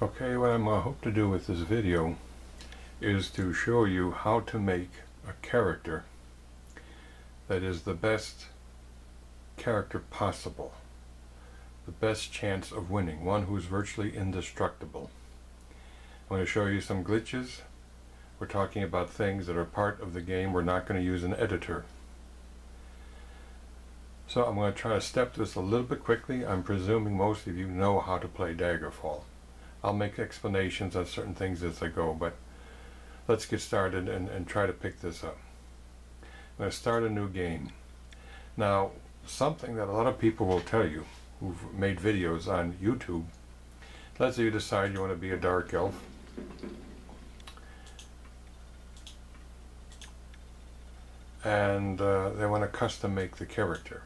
Okay, what I'm hope to do with this video is to show you how to make a character that is the best character possible, the best chance of winning, one who's virtually indestructible. I'm going to show you some glitches. We're talking about things that are part of the game. We're not going to use an editor. So I'm going to try to step this a little bit quickly. I'm presuming most of you know how to play Daggerfall. I'll make explanations on certain things as I go, but let's get started and try to pick this up. I'm going to start a new game. Now, something that a lot of people will tell you who've made videos on YouTube, let's say you decide you want to be a dark elf. And they want to custom make the character.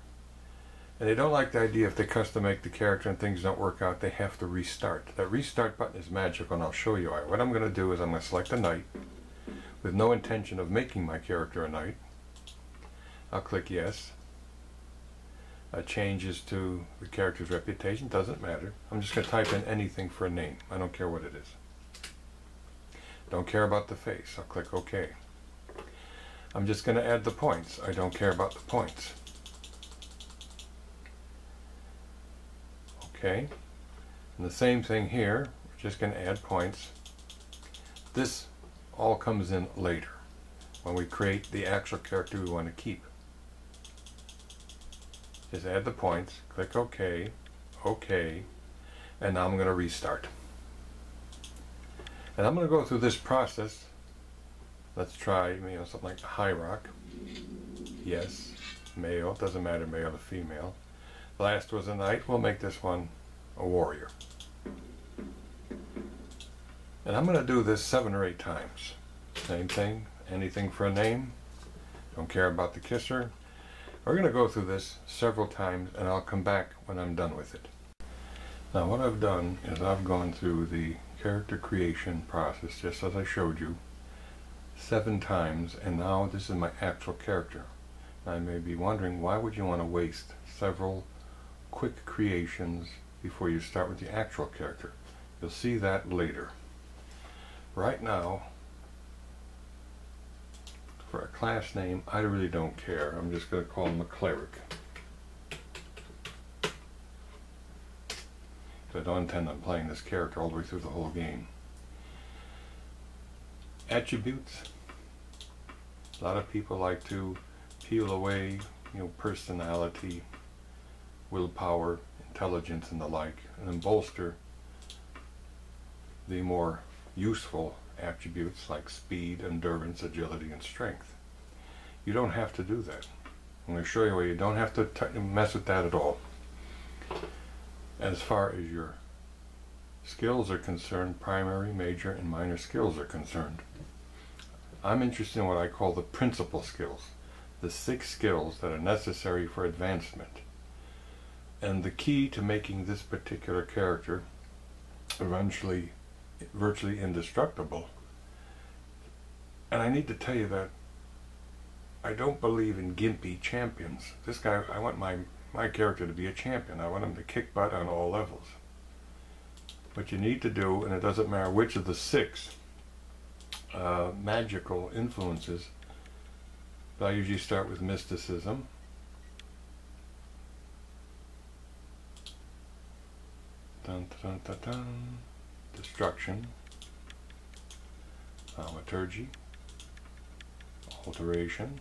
And they don't like the idea if they custom make the character and things don't work out, they have to restart. That restart button is magical, and I'll show you why. What I'm going to do is I'm going to select a knight with no intention of making my character a knight. I'll click yes. Changes to the character's reputation, doesn't matter. I'm just going to type in anything for a name. I don't care what it is. Don't care about the face. I'll click OK. I'm just going to add the points. I don't care about the points. Okay, and the same thing here, we're just going to add points. This all comes in later, when we create the actual character we want to keep. Just add the points, click OK, OK, and now I'm going to restart. And I'm going to go through this process. Let's try, something like High Rock. Yes, male, doesn't matter male or female. Last was a knight, we'll make this one a warrior. And I'm going to do this 7 or 8 times. Same thing, anything for a name, don't care about the kisser. We're going to go through this several times and I'll come back when I'm done with it. Now what I've done is I've gone through the character creation process just as I showed you 7 times, and now this is my actual character. I may be wondering, why would you want to waste several quick creations before you start with the actual character? You'll see that later. Right now, for a class name, I really don't care. I'm just going to call him a cleric. I don't intend on playing this character all the way through the whole game. Attributes. A lot of people like to peel away, personality, willpower, intelligence, and the like, and then bolster the more useful attributes like speed, endurance, agility, and strength. You don't have to do that. I'm going to show you where you don't have to mess with that at all. As far as your skills are concerned, primary, major, and minor skills are concerned, I'm interested in what I call the principal skills, the 6 skills that are necessary for advancement. And the key to making this particular character eventually virtually indestructible, and I need to tell you that I don't believe in gimpy champions. This guy, I want my character to be a champion. I want him to kick butt on all levels. What you need to do, and it doesn't matter which of the 6 magical influences, but I usually start with mysticism, dun, dun, dun, dun. Destruction, thaumaturgy, alteration,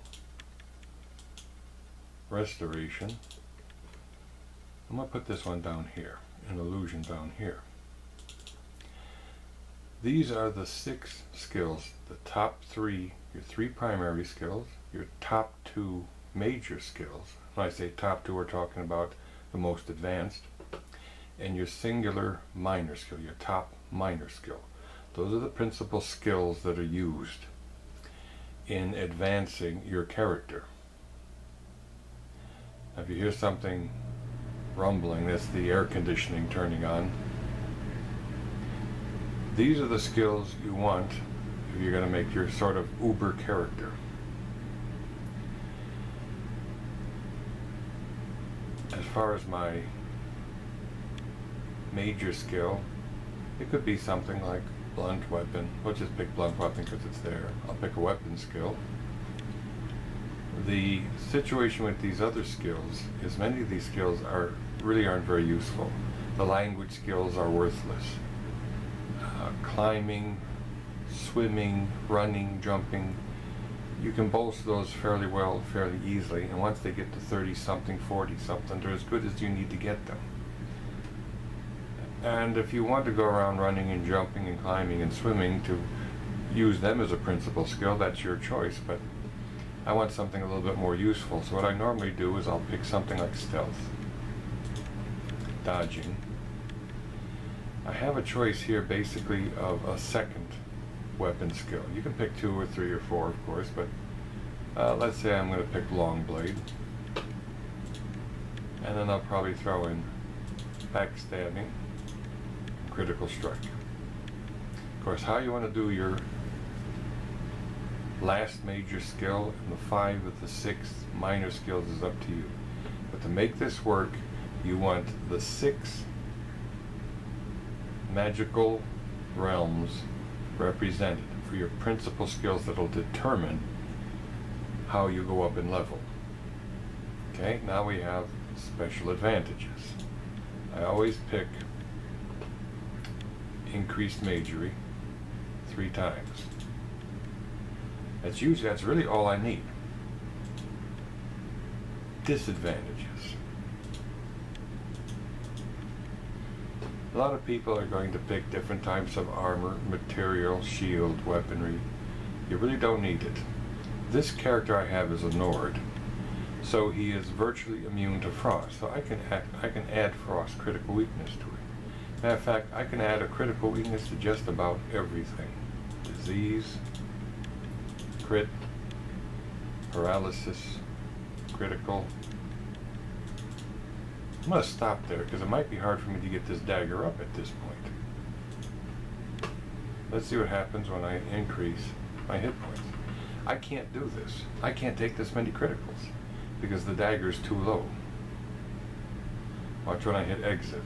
restoration. I'm going to put this one down here, an illusion down here. These are the 6 skills, the top 3, your 3 primary skills, your top 2 major skills. When I say top 2, we're talking about the most advanced, and your singular minor skill, your top minor skill. Those are the principal skills that are used in advancing your character. Now, if you hear something rumbling, that's the air conditioning turning on. These are the skills you want if you're going to make your sort of uber character. As far as my major skill, It could be something like blunt weapon. We'll just pick blunt weapon because it's there. I'll pick a weapon skill. The situation with these other skills is many of these skills really aren't very useful. The language skills are worthless. Climbing, swimming, running, jumping, you can boast those fairly well, fairly easily, and once they get to 30-something, 40-something, they're as good as you need to get them. And if you want to go around running and jumping and climbing and swimming to use them as a principal skill, that's your choice, but I want something a little bit more useful. So what I normally do is I'll pick something like stealth, dodging. I have a choice here basically of a second weapon skill. You can pick 2 or 3 or 4, of course, but let's say I'm going to pick long blade, and then I'll probably throw in backstabbing, critical strike. Of course, how you want to do your last major skill and the 5 of the 6 minor skills is up to you. But to make this work, you want the 6 magical realms represented for your principal skills that will determine how you go up in level. Okay, now we have special advantages. I always pick increased majory 3 times. That's really all I need. Disadvantages. A lot of people are going to pick different types of armor, material, shield, weaponry. You really don't need it. This character I have is a Nord, so he is virtually immune to frost. So I can add frost critical weakness to it. Matter of fact, I can add a critical weakness to just about everything. Disease, crit, paralysis, critical. I'm going to stop there because it might be hard for me to get this dagger up at this point. Let's see what happens when I increase my hit points. I can't do this. I can't take this many criticals because the dagger is too low. Watch when I hit exit.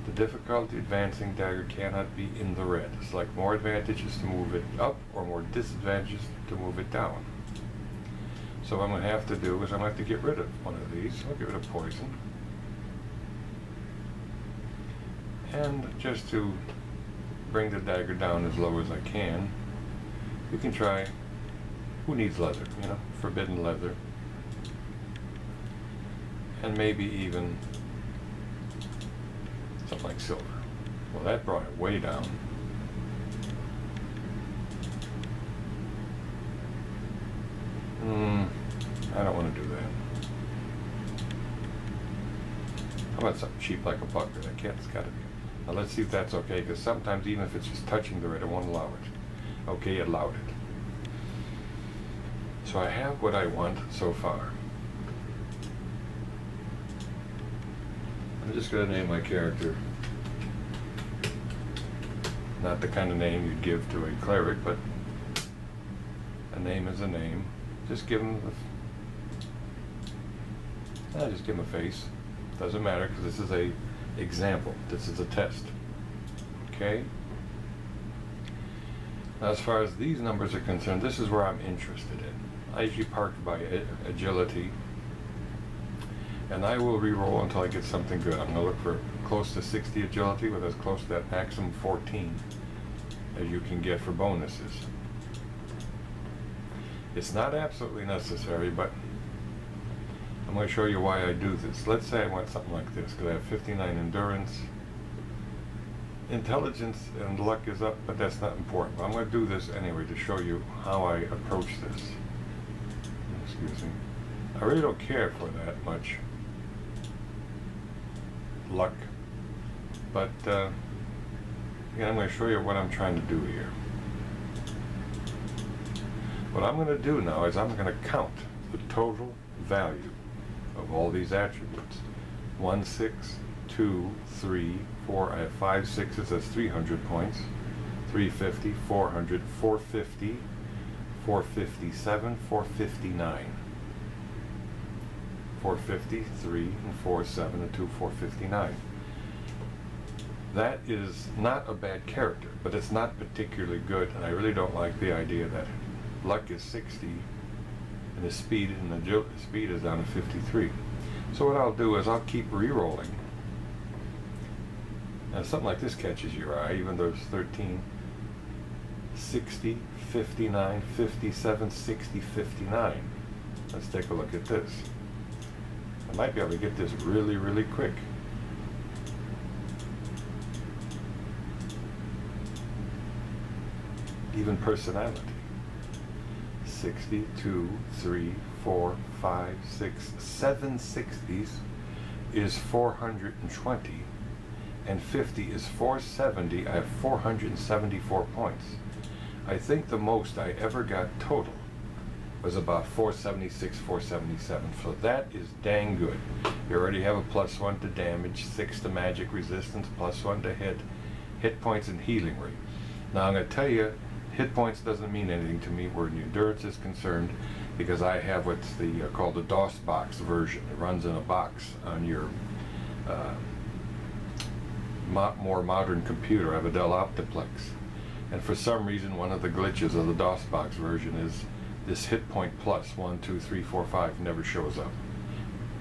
The difficulty advancing dagger cannot be in the red. Select more advantages to move it up or more disadvantages to move it down. So what I'm going to have to do is I'm going to have to get rid of one of these. I'll get rid of poison. And just to bring the dagger down as low as I can, you can try, who needs leather, you know, forbidden leather. And maybe even something like silver. Well, that brought it way down. I don't want to do that. How about something cheap like a bucket? It's got to be. Now let's see if that's okay, because sometimes even if it's just touching the red, it won't allow it. Okay, it allowed it. So I have what I want so far. I'm just going to name my character. Not the kind of name you'd give to a cleric, but a name is a name. Just give him just give him a face. Doesn't matter because this is a example. This is a test. Okay? Now, as far as these numbers are concerned, this is where I'm interested in. I usually park by agility, and I will re-roll until I get something good. I'm going to look for close to 60 agility, with as close to that maximum 14 as you can get for bonuses. It's not absolutely necessary, but I'm going to show you why I do this. Let's say I want something like this, because I have 59 endurance. Intelligence and luck is up, but that's not important. But I'm going to do this anyway to show you how I approach this. Excuse me. I really don't care for that much luck, but again, I'm going to show you what I'm trying to do here. What I'm going to do now is I'm going to count the total value of all these attributes. 1, 6, 2, 3, 4. I have 5 6s. That's 300 points. 350, 400, 450, 457, 459. 450, 3, and 4, 7, and 2, 459. that is not a bad character, but it's not particularly good, and I really don't like the idea that luck is 60 and his speed is down to 53. So what I'll do is I'll keep re-rolling. And something like this catches your eye, even though it's 13, 60, 59, 57, 60, 59. Let's take a look at this. I might be able to get this really, really quick. Even personality. 60, 2, 3, 4, 5, 6, 7 60s is 420, and 50 is 470. I have 474 points. I think the most I ever got total was about 476, 477. So that is dang good. You already have a +1 to damage, 6 to magic resistance, +1 to hit points and healing rate. Now I'm going to tell you, hit points doesn't mean anything to me where endurance is concerned, because I have what's called the DOS box version. It runs in a box on your more modern computer. I have a Dell Optiplex, and for some reason one of the glitches of the DOS box version is this hit point plus 1, 2, 3, 4, 5 never shows up.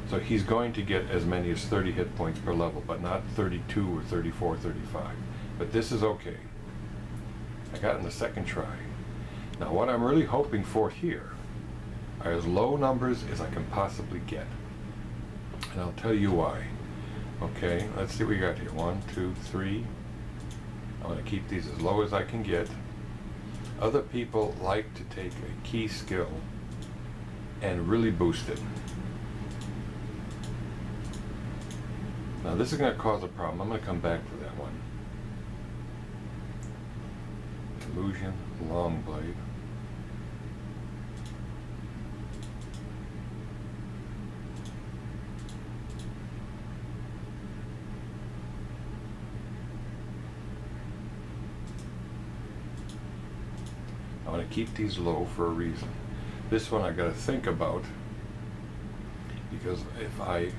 So he's going to get as many as 30 hit points per level, but not 32 or 34, 35. But this is okay. I got in the second try. Now what I'm really hoping for here are as low numbers as I can possibly get. And I'll tell you why. Okay, let's see what we got here. 1, 2, 3. I'm going to keep these as low as I can get. Other people like to take a key skill and really boost it. Now this is going to cause a problem. I'm going to come back to that one. Illusion, long blade. I'm going to keep these low for a reason. This one I got to think about, because if I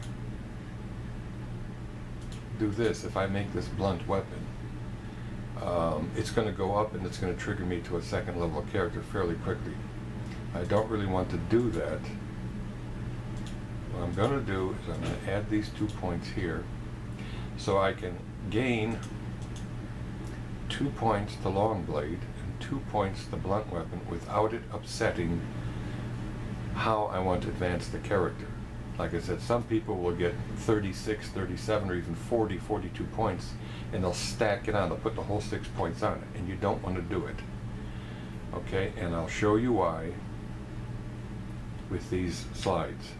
do this, if I make this blunt weapon, it's going to go up and it's going to trigger me to a second level character fairly quickly. I don't really want to do that. What I'm going to do is I'm going to add these 2 points here, so I can gain 2 points to long blade and 2 points to blunt weapon without it upsetting how I want to advance the character. Like I said, some people will get 36, 37, or even 40, 42 points, and they'll stack it on. They'll put the whole 6 points on it, and you don't want to do it. Okay, and I'll show you why with these slides.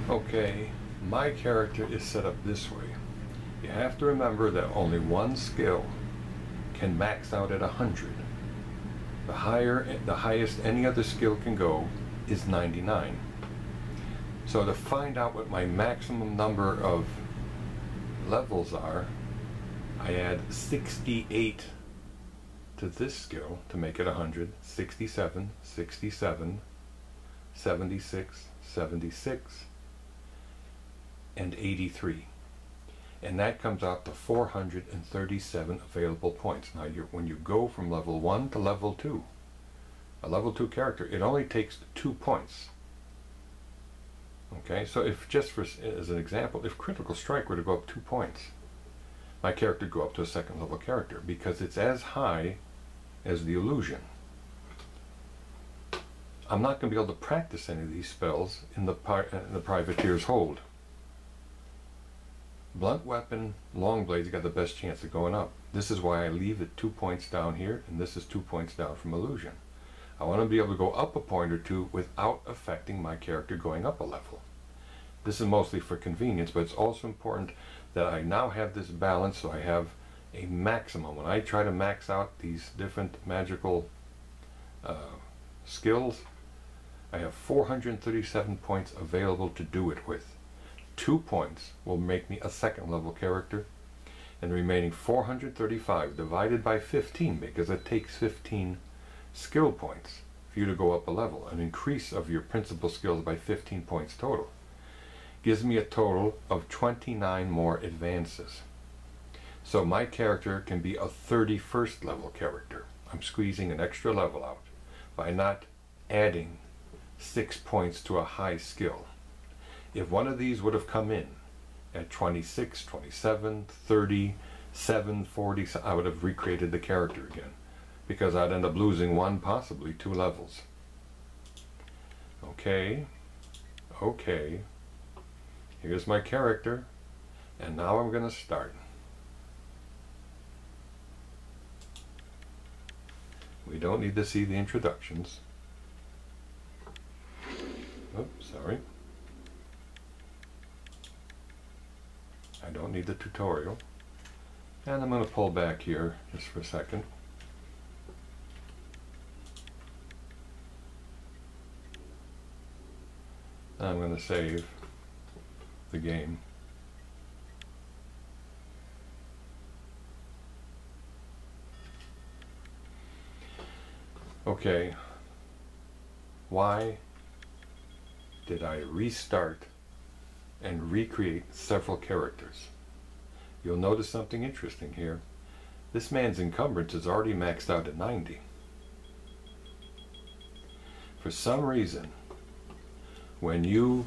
Okay, my character is set up this way. You have to remember that only one skill can max out at 100. The highest any other skill can go is 99. So to find out what my maximum number of levels are, I add 68 to this skill to make it 100, 67, 67, 76, 76, and 83. And that comes out to 437 available points. Now when you go from level 1 to level 2, a level 2 character, it only takes 2 points. Okay, so if just as an example, if Critical Strike were to go up 2 points, my character would go up to a second level character, because it's as high as the illusion. I'm not going to be able to practice any of these spells in the Privateer's Hold. Blunt weapon, long blades got the best chance of going up. This is why I leave it 2 points down here, and this is 2 points down from illusion. I want to be able to go up a point or two without affecting my character going up a level. This is mostly for convenience, but it's also important that I now have this balance, so I have a maximum. When I try to max out these different magical skills, I have 437 points available to do it with. 2 points will make me a second level character, and the remaining 435 divided by 15, because it takes 15 skill points for you to go up a level, an increase of your principal skills by 15 points total, gives me a total of 29 more advances. So my character can be a 31st level character. I'm squeezing an extra level out by not adding 6 points to a high skill. If one of these would have come in at 26, 27, 30, 7, 40, I would have recreated the character again, because I'd end up losing 1, possibly 2 levels. Okay, here's my character, and now I'm going to start. We don't need to see the introductions. Oops, sorry. I don't need the tutorial. And I'm going to pull back here just for a second. I'm going to save the game. Okay, why did I restart and recreate several characters? You'll notice something interesting here. This man's encumbrance is already maxed out at 90. For some reason, when you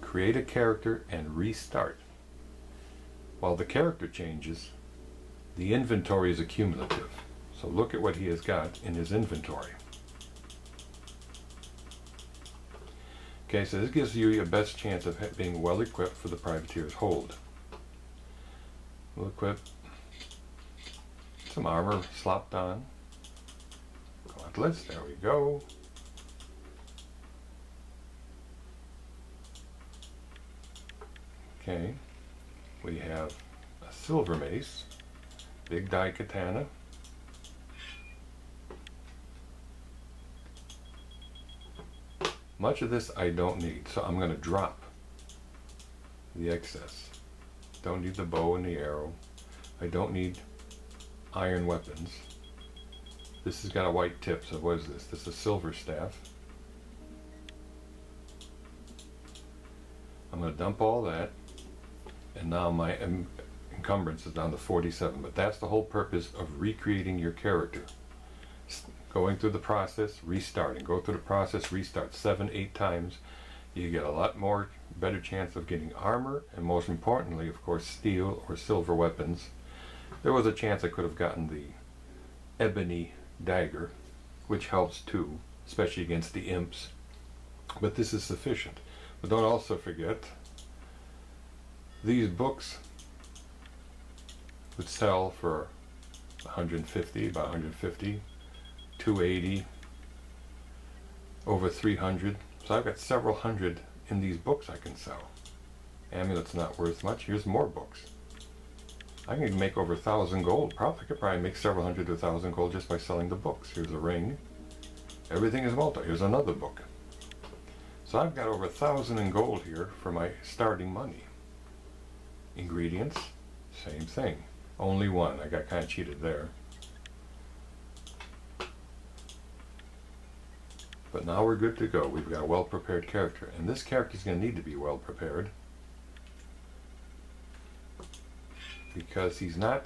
create a character and restart, while the character changes, the inventory is accumulative. So look at what he has got in his inventory. Okay, so this gives you your best chance of being well equipped for the Privateer's Hold. We'll equip some armor slopped on. Gauntlets, there we go. Okay, we have a silver mace, big die katana, much of this I don't need, so I'm going to drop the excess. Don't need the bow and the arrow. I don't need iron weapons. This has got a white tip, so what is this? This is a silver staff. I'm going to dump all that, and now my encumbrance is down to 47, but that's the whole purpose of recreating your character. Going through the process, restarting. Go through the process, restart 7, 8 times. You get a lot more, better chance of getting armor, and most importantly, of course, steel or silver weapons. There was a chance I could have gotten the ebony dagger, which helps too, especially against the imps. But this is sufficient. But don't also forget, these books would sell for 150, about 150, 280, over 300. So I've got several hundred in these books I can sell. Amulet's not worth much. Here's more books. I can make over 1,000 gold. I could probably make several hundred to 1,000 gold just by selling the books. Here's a ring. Everything is multi. Here's another book. So I've got over 1,000 in gold here for my starting money. Ingredients, same thing. Only one. I got kind of cheated there. But now we're good to go. We've got a well-prepared character. And this character is going to need to be well-prepared, because he's not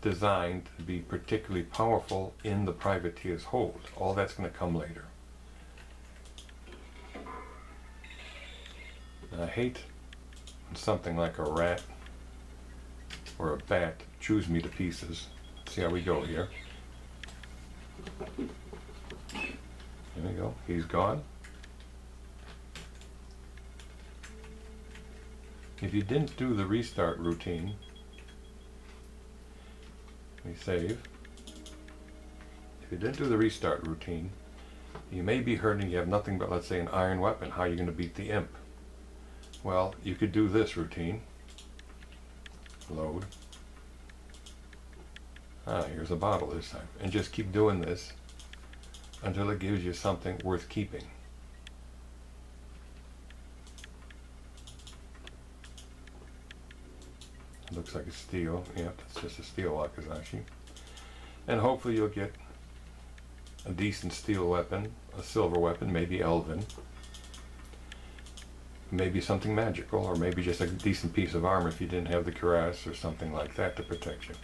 designed to be particularly powerful in the Privateer's Hold. All that's going to come later. And I hate when something like a rat or a bat chews me to pieces. See how we go here. There we go. He's gone. If you didn't do the restart routine, we save. If you didn't do the restart routine, you may be hurting. You have nothing but, let's say, an iron weapon. How are you going to beat the imp? Well, you could do this routine. Load. Here's a bottle this time. And just keep doing this until it gives you something worth keeping. It looks like a steel. Yep, it's just a steel wakizashi. And hopefully you'll get a decent steel weapon, a silver weapon, maybe elven, maybe something magical, or maybe just a decent piece of armor if you didn't have the cuirass or something like that to protect you.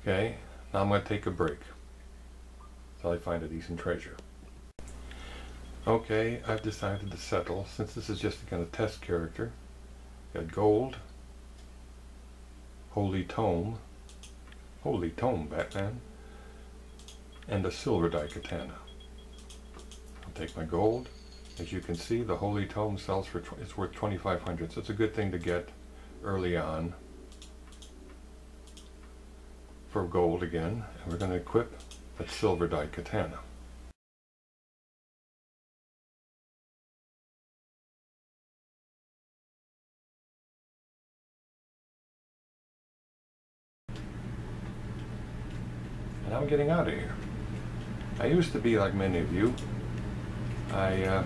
Okay, now I'm going to take a break until I find a decent treasure. Okay, I've decided to settle, since this is just a kind of test character. Got gold, Holy Tome, Batman, and a silver die katana. I'll take my gold. As you can see, the Holy Tome sells for, it's worth 2,500, so it's a good thing to get early on for gold again. And we're going to equip that silver die katana. And I'm getting out of here. I used to be like many of you. I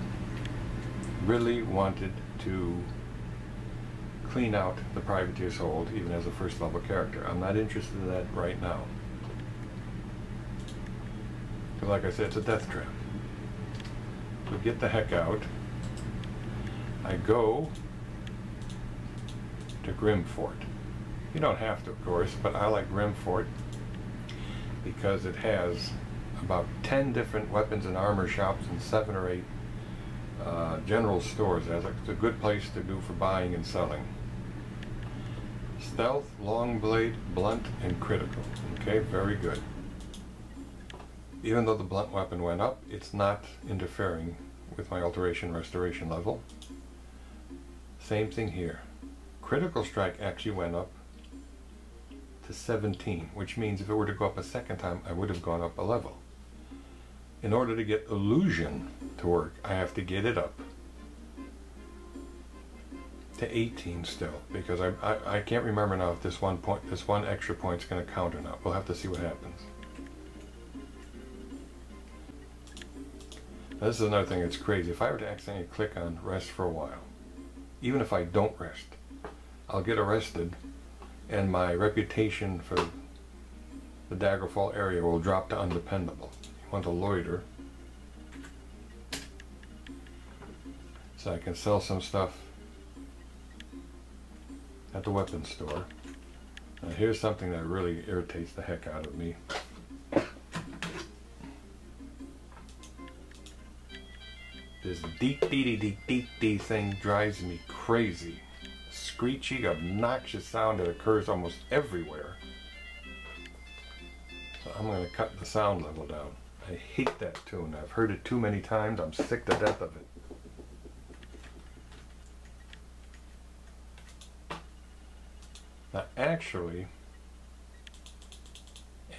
really wanted to clean out the Privateer's Hold even as a first level character. I'm not interested in that right now. Because like I said, it's a death trap. So get the heck out. I go to Grimfort. You don't have to, of course, but I like Grimfort because it has about 10 different weapons and armor shops and 7 or 8 general stores. It's a good place to do for buying and selling. Stealth, long blade, blunt, and critical. Okay, very good. Even though the blunt weapon went up, it's not interfering with my alteration restoration level. Same thing here. Critical strike actually went up to 17, which means if it were to go up a second time, I would have gone up a level. In order to get illusion to work, I have to get it up to 18 still, because I can't remember now if this one extra point is going to count or not. We'll have to see what happens. Now, this is another thing that's crazy. If I were to accidentally click on rest for a while, even if I don't rest, I'll get arrested and my reputation for the Daggerfall area will drop to undependable. You want to loiter so I can sell some stuff at the weapons store. Now here's something that really irritates the heck out of me. This deep thing drives me crazy. Screechy, obnoxious sound that occurs almost everywhere. So I'm going to cut the sound level down. I hate that tune. I've heard it too many times. I'm sick to death of it. Now actually,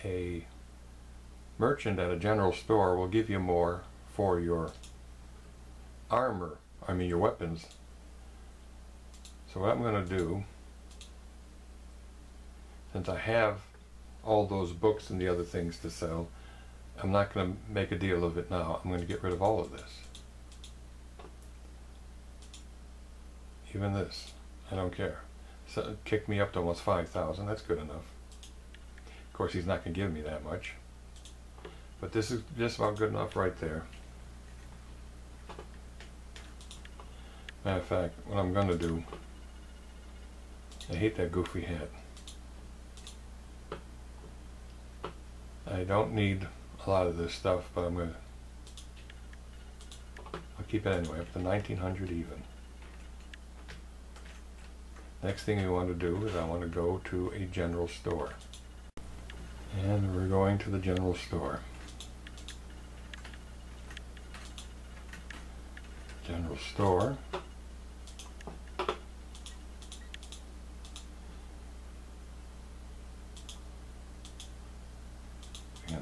a merchant at a general store will give you more for your armor, your weapons. So what I'm going to do, since I have all those books and the other things to sell, I'm not going to make a deal of it now. I'm going to get rid of all of this. Even this. I don't care. So it kicked me up to almost 5,000. That's good enough. Of course, he's not going to give me that much. But this is just about good enough right there. Matter of fact, what I'm going to do, I hate that goofy hat. I don't need a lot of this stuff, but I'll keep it anyway, up to 1900 even. Next thing we want to do is I want to go to a general store. And we're going to the general store. General store.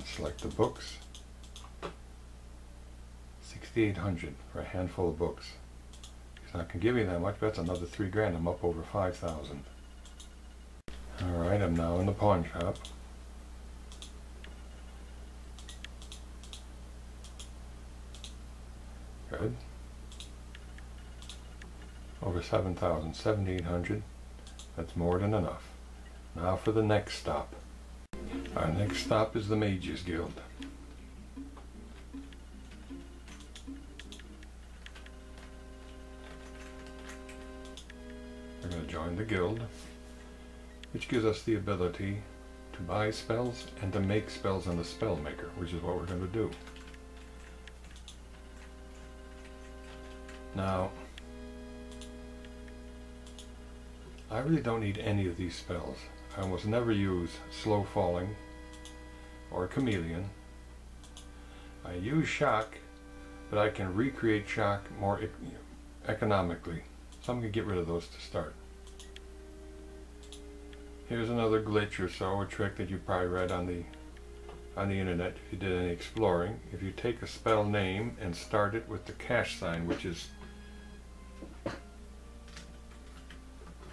Select the books. 6,800 for a handful of books. He's not going to give me that much, but that's another 3 grand. I'm up over 5,000. Alright, I'm now in the pawn shop. Good. Over 7,000, 7,800. That's more than enough. Now for the next stop. Our next stop is the Mages Guild. We're going to join the guild, which gives us the ability to buy spells and to make spells on the spell maker, which is what we're going to do. Now, I really don't need any of these spells. I almost never use Slow Falling or Chameleon. I use Shock, but I can recreate Shock more economically. So I'm going to get rid of those to start. Here's another glitch or so, a trick that you probably read on the internet if you did any exploring. If you take a spell name and start it with the cash sign, which is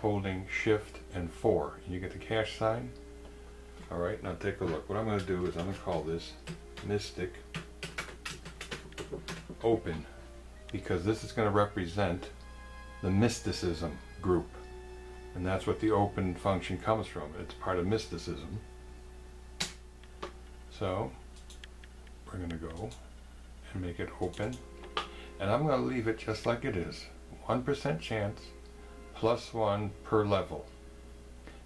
holding Shift and 4, and you get the cash sign. Alright, now take a look. What I'm going to do is I'm going to call this Mystic Open, because this is going to represent the mysticism group, and that's what the open function comes from. It's part of mysticism. So we're going to go and make it open, and I'm going to leave it just like it is. 1% chance +1 per level.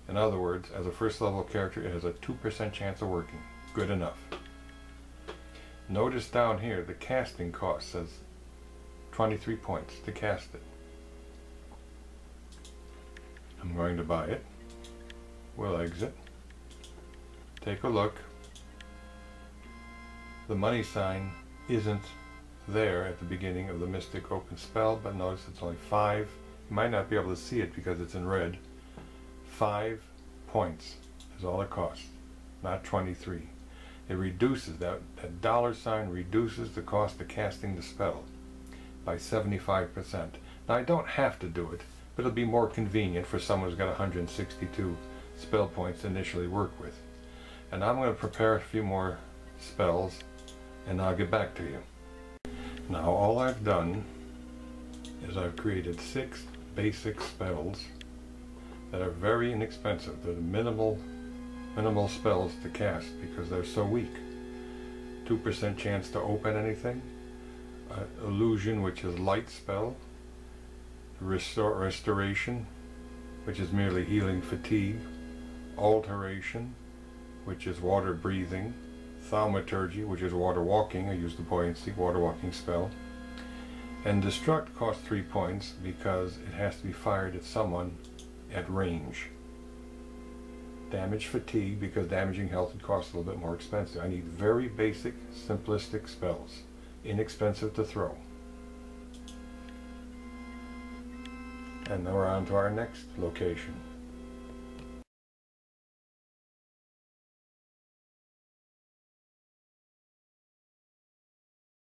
In other words, as a first level character, it has a 2% chance of working. Good enough. Notice down here the casting cost says 23 points to cast it. I'm going to buy it. We'll exit. Take a look. The money sign isn't there at the beginning of the Mystic Open spell, but notice it's only 5. You might not be able to see it because it's in red. 5 points is all it costs, not 23. It reduces, that $sign reduces the cost of casting the spell by 75%. Now I don't have to do it, but it'll be more convenient for someone who's got 162 spell points to initially work with. And I'm going to prepare a few more spells and I'll get back to you. Now all I've done is I've created 6 basic spells that are very inexpensive. They're the minimal spells to cast because they're so weak. 2% chance to open anything. Illusion, which is light spell. Restoration, which is merely healing fatigue. Alteration, which is water breathing. Thaumaturgy, which is water walking. I use the buoyancy water walking spell. And Destruct costs 3 points because it has to be fired at someone at range. Damage fatigue, because damaging health would cost a little bit more expensive. I need very basic, simplistic spells. Inexpensive to throw. And now we're on to our next location.